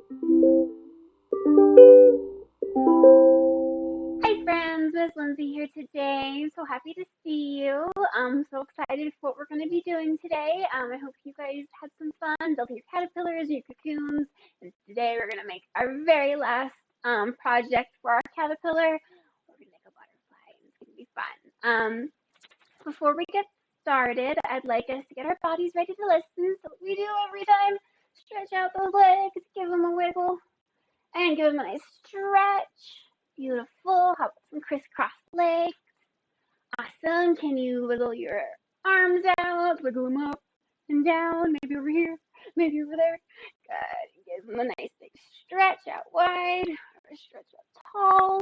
Hi friends, Miss Lindsay here today. I'm so happy to see you. I'm so excited for what we're going to be doing today. I hope you guys had some fun building your caterpillars and your cocoons. And today we're going to make our very last project for our caterpillar. We're going to make a butterfly and it's going to be fun. Before we get started, I'd like us to get our bodies ready to listen. So what we do every time, stretch out those legs, give them a wiggle, and give them a nice stretch. Beautiful. How about some crisscross legs? Awesome. Can you wiggle your arms out? Wiggle them up and down. Maybe over here. Maybe over there. Good. Give them a nice big stretch out wide or stretch out tall.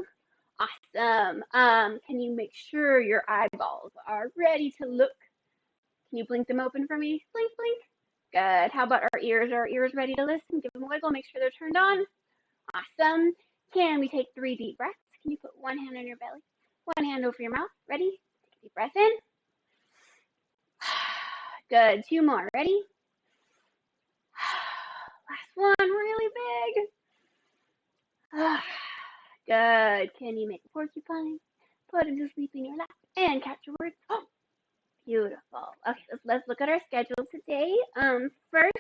Awesome. Can you make sure your eyeballs are ready to look? Can you blink them open for me? Blink, blink. Good. How about our ears? Are our ears ready to listen? Give them a wiggle. Make sure they're turned on. Awesome. Can we take 3 deep breaths? Can you put one hand on your belly, one hand over your mouth? Ready? Take a deep breath in. Good. 2 more. Ready? Last one. Really big. Good. Can you make a porcupine? Put him to sleep in your lap and catch your words. Oh, beautiful. Okay, let's look at our schedule today. First,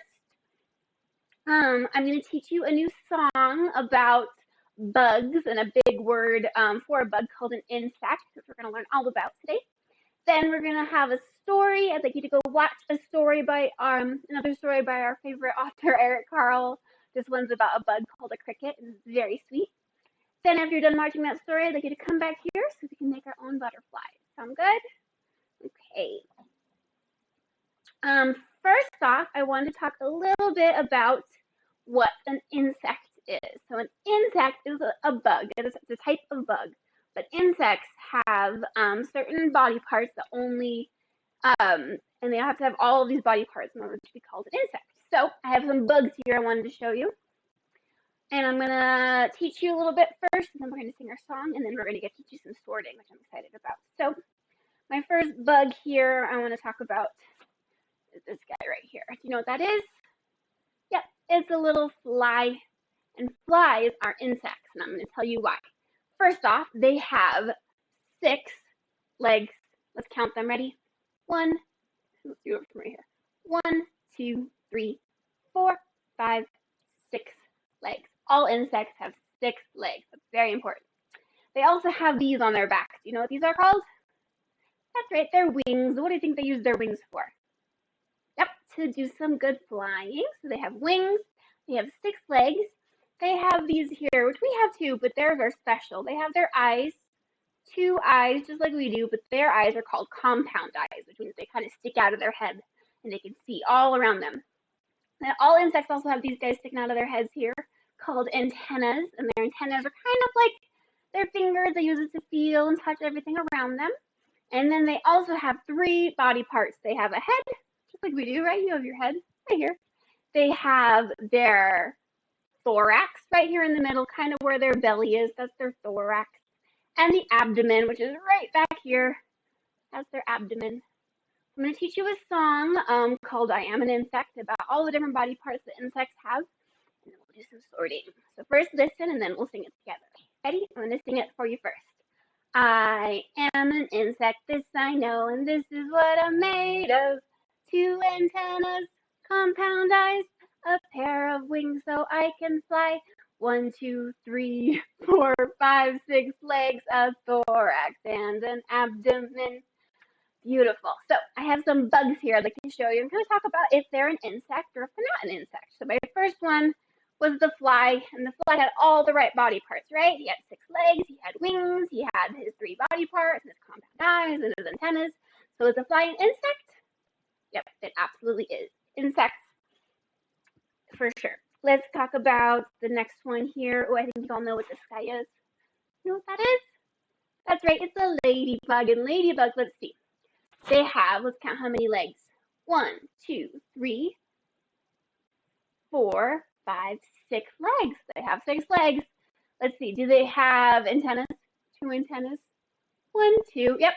I'm going to teach you a new song about bugs and a big word for a bug called an insect, which we're going to learn all about today. Then we're going to have a story. I'd like you to go watch a story by another story by our favorite author, Eric Carle. This one's about a bug called a cricket, and it's very sweet. Then after you're done watching that story, I'd like you to come back here so we can make our own butterfly. Sound good? Okay. First off, I wanted to talk a little bit about what an insect is. So an insect is a bug. It's a type of bug. But insects have certain body parts that only, and they have to have all of these body parts in order to be called an insect. So I have some bugs here I wanted to show you. And I'm going to teach you a little bit first, and then we're going to sing our song, and then we're going to teach you some sorting, which I'm excited about. So my first bug here I want to talk about is this guy right here. Do you know what that is? Yep, it's a little fly. And flies are insects, and I'm going to tell you why. First off, they have 6 legs. Let's count them. Ready? 1, let's do it from right here. 1, 2, 3, 4, 5, 6 legs. All insects have 6 legs. That's very important. They also have these on their backs. Do you know what these are called? That's right, they're wings. What do you think they use their wings for? Yep, to do some good flying. So they have wings. They have 6 legs. They have these here, which we have too, but theirs are special. They have their eyes, 2 eyes, just like we do, but their eyes are called compound eyes, which means they kind of stick out of their head and they can see all around them. Now, all insects also have these guys sticking out of their heads here, called antennas, and their antennas are kind of like their fingers. They use it to feel and touch everything around them. And then they also have 3 body parts. They have a head, just like we do, right? You have your head right here. They have their thorax right here in the middle, kind of where their belly is. That's their thorax. And the abdomen, which is right back here. That's their abdomen. I'm going to teach you a song called I Am an Insect about all the different body parts that insects have. And then we'll do some sorting. So first listen and then we'll sing it together. Ready? I'm going to sing it for you first. I am an insect, this I know, and this is what I'm made of. 2 antennas, compound eyes, a pair of wings so I can fly. 1, 2, 3, 4, 5, 6 legs, a thorax, and an abdomen. Beautiful. So I have some bugs here I'd like to show you. I'm going to talk about if they're an insect or if they're not an insect. So my first one was the fly, and the fly had all the right body parts, right? He had 6 legs, he had wings, he had his 3 body parts, and his compound eyes, and his antennas. So is the fly an insect? Yep, it absolutely is. Insects, for sure. Let's talk about the next one here. Oh, I think you all know what this guy is. You know what that is? That's right, it's a ladybug. And ladybug, let's see. They have, let's count how many legs. 1, 2, 3, 4, 5, 6 legs. They have 6 legs. Let's see, do they have antennas? 2 antennas. 1, 2, yep.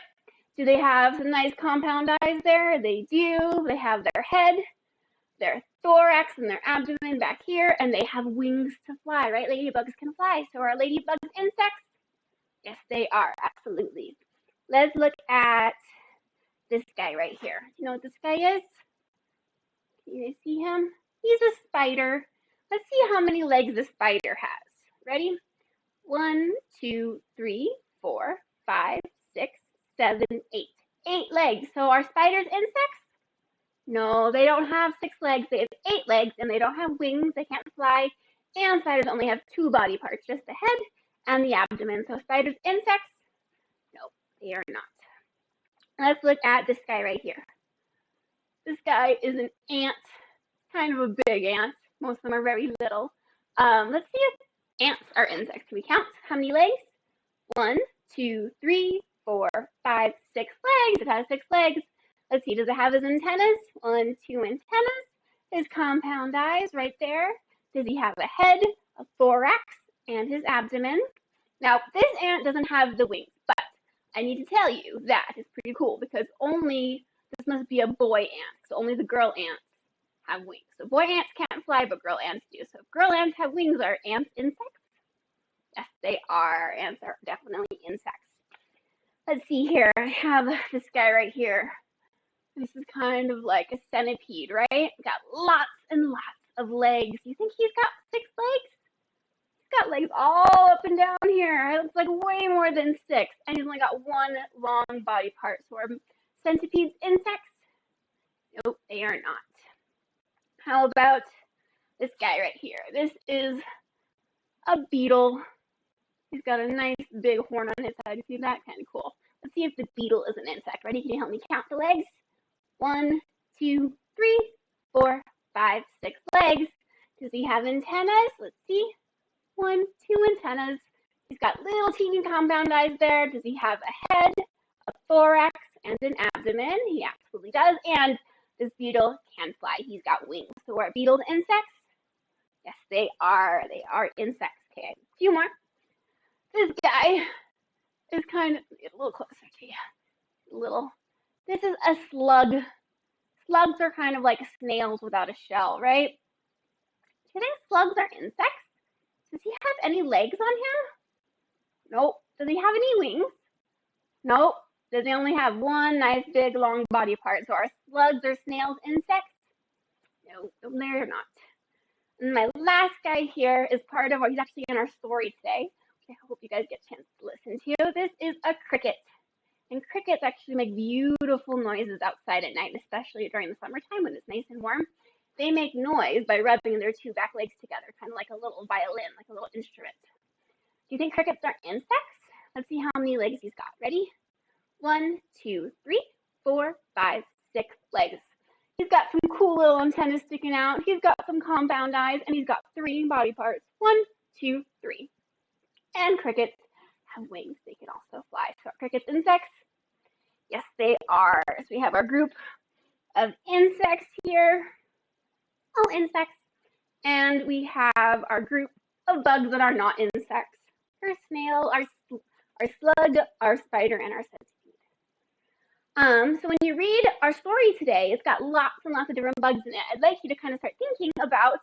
Do they have some nice compound eyes there? They do. They have their head. their thorax and their abdomen back here, and they have wings to fly, right? Ladybugs can fly. So are ladybugs insects? Yes, they are, absolutely. Let's look at this guy right here. Do you know what this guy is? Can you see him? He's a spider. Let's see how many legs a spider has. Ready? 1, 2, 3, 4, 5, 6, 7, 8. 8 legs. So are spiders insects? No, they don't have 6 legs. They have 8 legs, and they don't have wings. They can't fly. And spiders only have 2 body parts, just the head and the abdomen. So spiders insects? No, they are not. Let's look at this guy right here. This guy is an ant, kind of a big ant. Most of them are very little. Let's see if ants are insects. Can we count? How many legs? 1, 2, 3, 4, 5, 6 legs. It has 6 legs. Let's see, does it have his antennas? 1, 2 antennas. His compound eyes right there. Does he have a head, a thorax, and his abdomen? Now, this ant doesn't have the wings, but I need to tell you that is pretty cool because this must be a boy ant, so only the girl ants have wings. So boy ants can't fly, but girl ants do. So if girl ants have wings, are ants insects? Yes, they are. Ants are definitely insects. Let's see here. I have this guy right here. This is kind of like a centipede, right? Got lots and lots of legs. You think he's got 6 legs? He's got legs all up and down here. It looks like way more than 6. And he's only got 1 long body part. So are centipedes insects? Nope, they are not. How about this guy right here? This is a beetle. He's got a nice big horn on his head. You see that? Kind of cool. Let's see if the beetle is an insect. Ready? Can you help me count the legs? 1, 2, 3, 4, 5, 6 legs. Does he have antennas? Let's see. 1, 2 antennas. He's got little teeny compound eyes there. Does he have a head, a thorax, and an abdomen? He absolutely does. And this beetle can fly. He's got wings. So are beetles insects? Yes, they are. They are insects. Okay, a few more. This guy is kind of, get a little closer to you. This is a slug. Slugs are kind of like snails without a shell, right? Do you think slugs are insects? Does he have any legs on him? Nope. Does he have any wings? Nope. Does he only have 1 nice big long body part? So are slugs or snails insects? No, they're not. And my last guy here is part of, he's actually in our story today, which I hope you guys get a chance to listen to. This is a cricket. And crickets actually make beautiful noises outside at night, especially during the summertime when it's nice and warm. They make noise by rubbing their 2 back legs together, kind of like a little violin, like a little instrument. Do you think crickets are insects? Let's see how many legs he's got. Ready? 1, 2, 3, 4, 5, 6 legs. He's got some cool little antennas sticking out. He's got some compound eyes, and he's got 3 body parts. 1, 2, 3. And crickets have wings. They can also fly. So are crickets insects? Yes, they are. So we have our group of insects here. All insects. And we have our group of bugs that are not insects. Our snail, our slug, our spider, and our centipede. So when you read our story today, it's got lots and lots of different bugs in it. I'd like you to kind of start thinking about,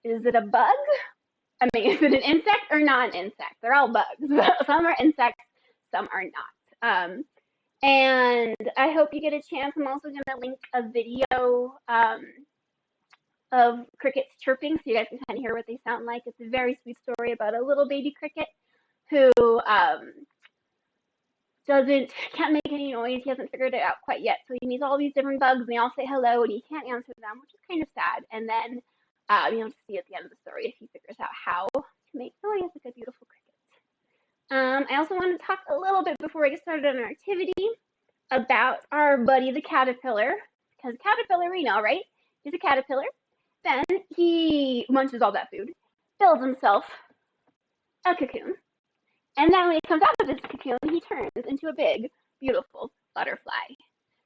is it a bug? I mean, is it an insect or not an insect? They're all bugs. Some are insects, some are not. And I hope you get a chance. I'm also going to link a video of crickets chirping so you guys can kind of hear what they sound like. It's a very sweet story about a little baby cricket who can't make any noise. He hasn't figured it out quite yet. So he meets all these different bugs and they all say hello and he can't answer them, which is kind of sad. And then you'll see at the end of the story if he figures out how to make noise like a beautiful cricket. I also want to talk a little bit before we get started on our activity about our buddy the caterpillar, because caterpillar we know, right? He's a caterpillar. Then he munches all that food, builds himself a cocoon, and then when he comes out of his cocoon, he turns into a big, beautiful butterfly.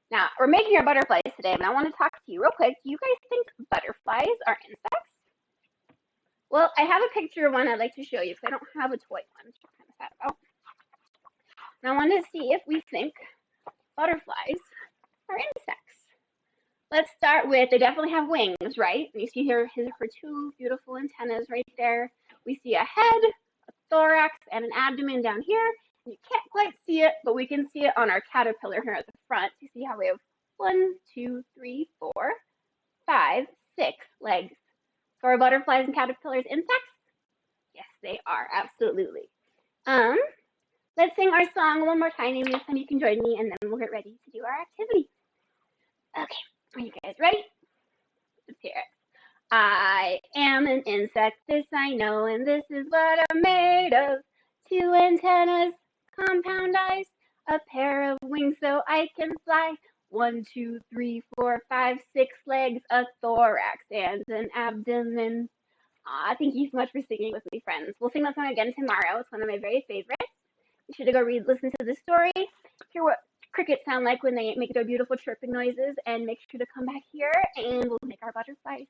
Now, we're making our butterflies today, but I want to talk to you real quick. Do you guys think butterflies are insects? Well, I have a picture of one I'd like to show you because I don't have a toy one, which I'm kind of sad about. And I want to see if we think butterflies are insects. Let's start with, they definitely have wings, right? And you see here her two beautiful antennas right there. We see a head, a thorax, and an abdomen down here. You can't quite see it, but we can see it on our caterpillar here at the front. You see how we have 1, 2, 3, 4, 5, 6 legs. So are butterflies and caterpillars insects? Yes, they are, absolutely. Um, let's sing our song one more time, and this time you can join me, and then we'll get ready to do our activity. Okay, are you guys ready? Let's hear it. I am an insect, this I know, and this is what I'm made of. Two antennas, compound eyes, a pair of wings so I can fly. 1, 2, 3, 4, 5, 6 legs, a thorax, and an abdomen. Thank you so much for singing with me, friends. We'll sing that song again tomorrow. It's one of my very favorites. You should go listen to the story, hear what crickets sound like when they make their beautiful chirping noises, and make sure to come back here and we'll make our butterflies.